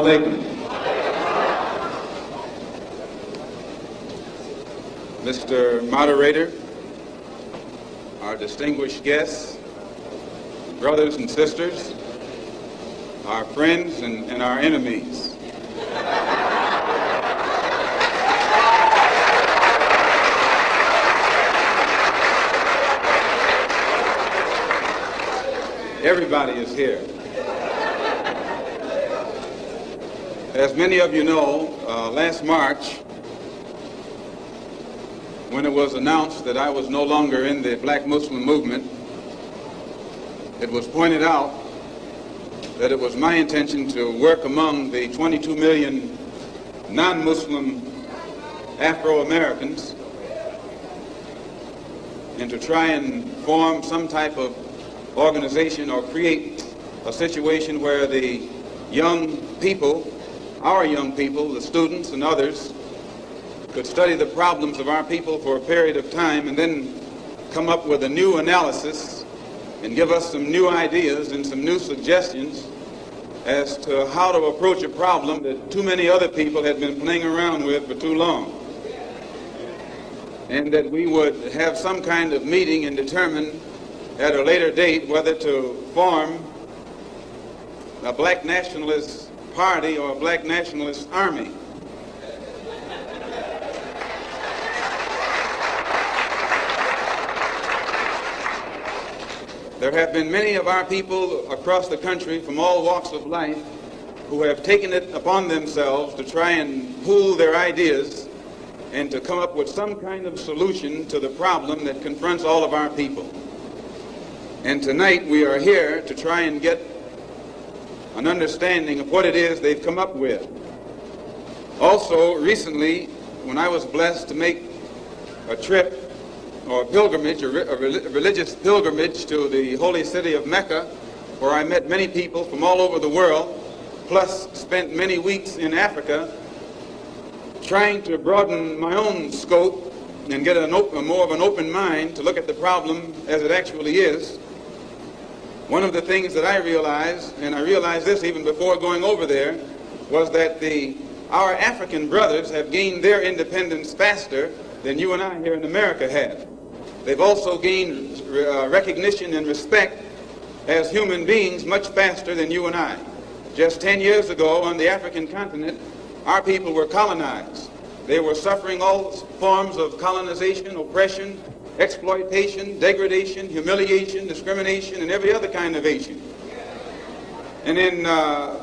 alaikum. Mr. Moderator, our distinguished guests, brothers and sisters, our friends and our enemies. Everybody is here. As many of you know, last March, when it was announced that I was no longer in the Black Muslim movement, it was pointed out that it was my intention to work among the 22 million non-Muslim Afro-Americans and to try and form some type of organization or create a situation where the young people, our young people, the students and others, could study the problems of our people for a period of time and then come up with a new analysis and give us some new ideas and some new suggestions as to how to approach a problem that too many other people had been playing around with for too long. And that we would have some kind of meeting and determine at a later date whether to form a black nationalist party or a black nationalist army. There have been many of our people across the country from all walks of life who have taken it upon themselves to try and pool their ideas and to come up with some kind of solution to the problem that confronts all of our people. And tonight we are here to try and get an understanding of what it is they've come up with. Also, recently, when I was blessed to make a trip or a pilgrimage, a religious pilgrimage to the holy city of Mecca, where I met many people from all over the world, plus spent many weeks in Africa, trying to broaden my own scope and get more of an open mind to look at the problem as it actually is. One of the things that I realized, and I realized this even before going over there, was that our African brothers have gained their independence faster than you and I here in America have. They've also gained recognition and respect as human beings much faster than you and I. Just 10 years ago on the African continent, our people were colonized. They were suffering all forms of colonization, oppression, exploitation, degradation, humiliation, discrimination, and every other kind of Asian. And in a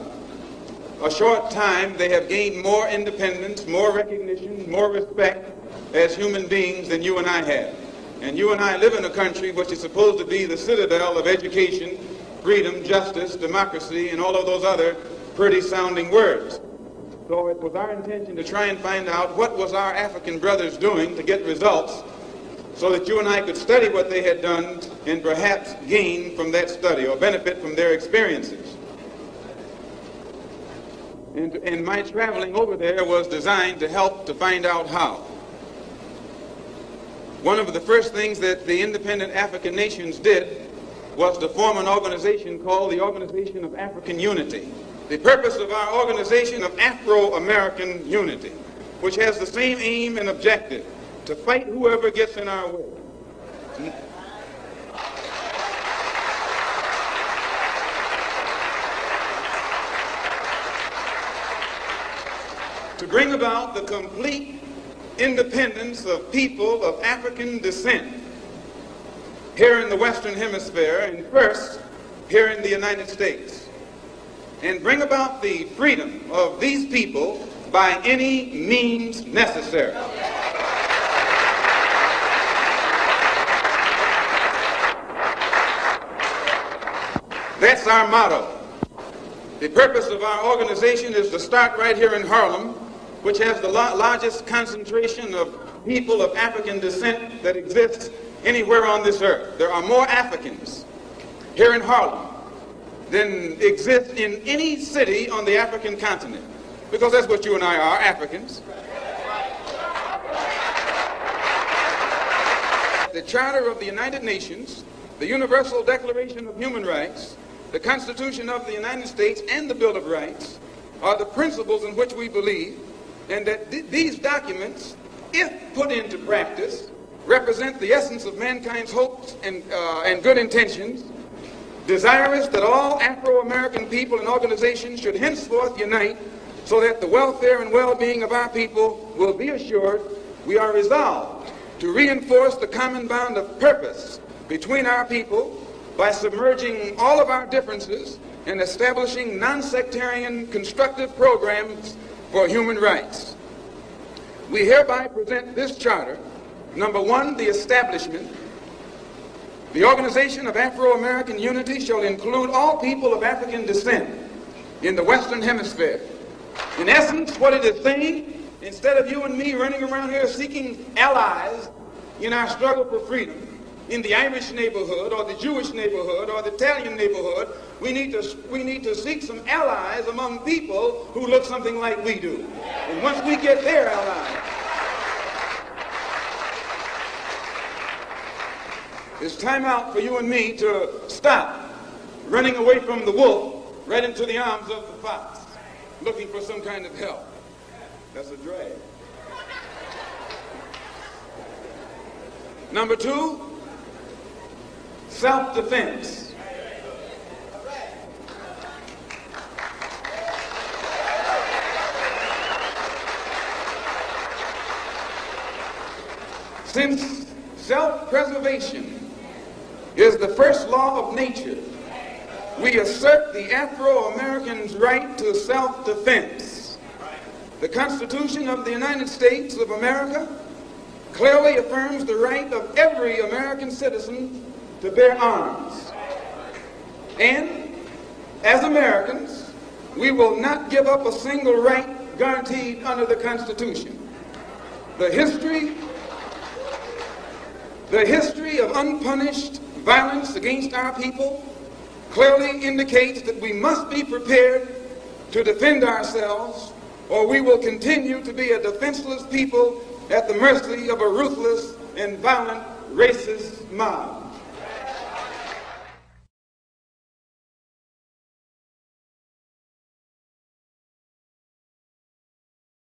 short time, they have gained more independence, more recognition, more respect as human beings than you and I have. And you and I live in a country which is supposed to be the citadel of education, freedom, justice, democracy, and all of those other pretty sounding words. So it was our intention to try and find out what was our African brothers doing to get results so that you and I could study what they had done and perhaps gain from that study or benefit from their experiences. And my traveling over there was designed to help to find out how. One of the first things that the independent African nations did was to form an organization called the Organization of African Unity. The purpose of our organization of Afro-American Unity, which has the same aim and objective, to fight whoever gets in our way. To bring about the complete independence of people of African descent here in the Western Hemisphere, and first here in the United States, and bring about the freedom of these people by any means necessary. That's our motto. The purpose of our organization is to start right here in Harlem, which has the largest concentration of people of African descent that exists anywhere on this earth. There are more Africans here in Harlem than exist in any city on the African continent, because that's what you and I are, Africans. The Charter of the United Nations, the Universal Declaration of Human Rights, the Constitution of the United States, and the Bill of Rights are the principles in which we believe, and that these documents, if put into practice, represent the essence of mankind's hopes and good intentions, desirous that all Afro-American people and organizations should henceforth unite so that the welfare and well-being of our people will be assured. We are resolved to reinforce the common bond of purpose between our people by submerging all of our differences and establishing non-sectarian constructive programs for human rights. We hereby present this charter. Number one, the establishment. The Organization of Afro-American Unity shall include all people of African descent in the Western Hemisphere. In essence, what it is saying, instead of you and me running around here seeking allies in our struggle for freedom, in the Irish neighborhood or the Jewish neighborhood or the Italian neighborhood, we need to seek some allies among people who look something like we do. And once we get their allies, it's time out for you and me to stop running away from the wolf right into the arms of the fox, looking for some kind of help. That's a drag. Number two, self-defense. Since self-preservation is the first law of nature, we assert the Afro-Americans' right to self-defense. The Constitution of the United States of America clearly affirms the right of every American citizen to bear arms. And as Americans, we will not give up a single right guaranteed under the Constitution. The history of unpunished violence against our people clearly indicates that we must be prepared to defend ourselves, or we will continue to be a defenseless people at the mercy of a ruthless and violent racist mob.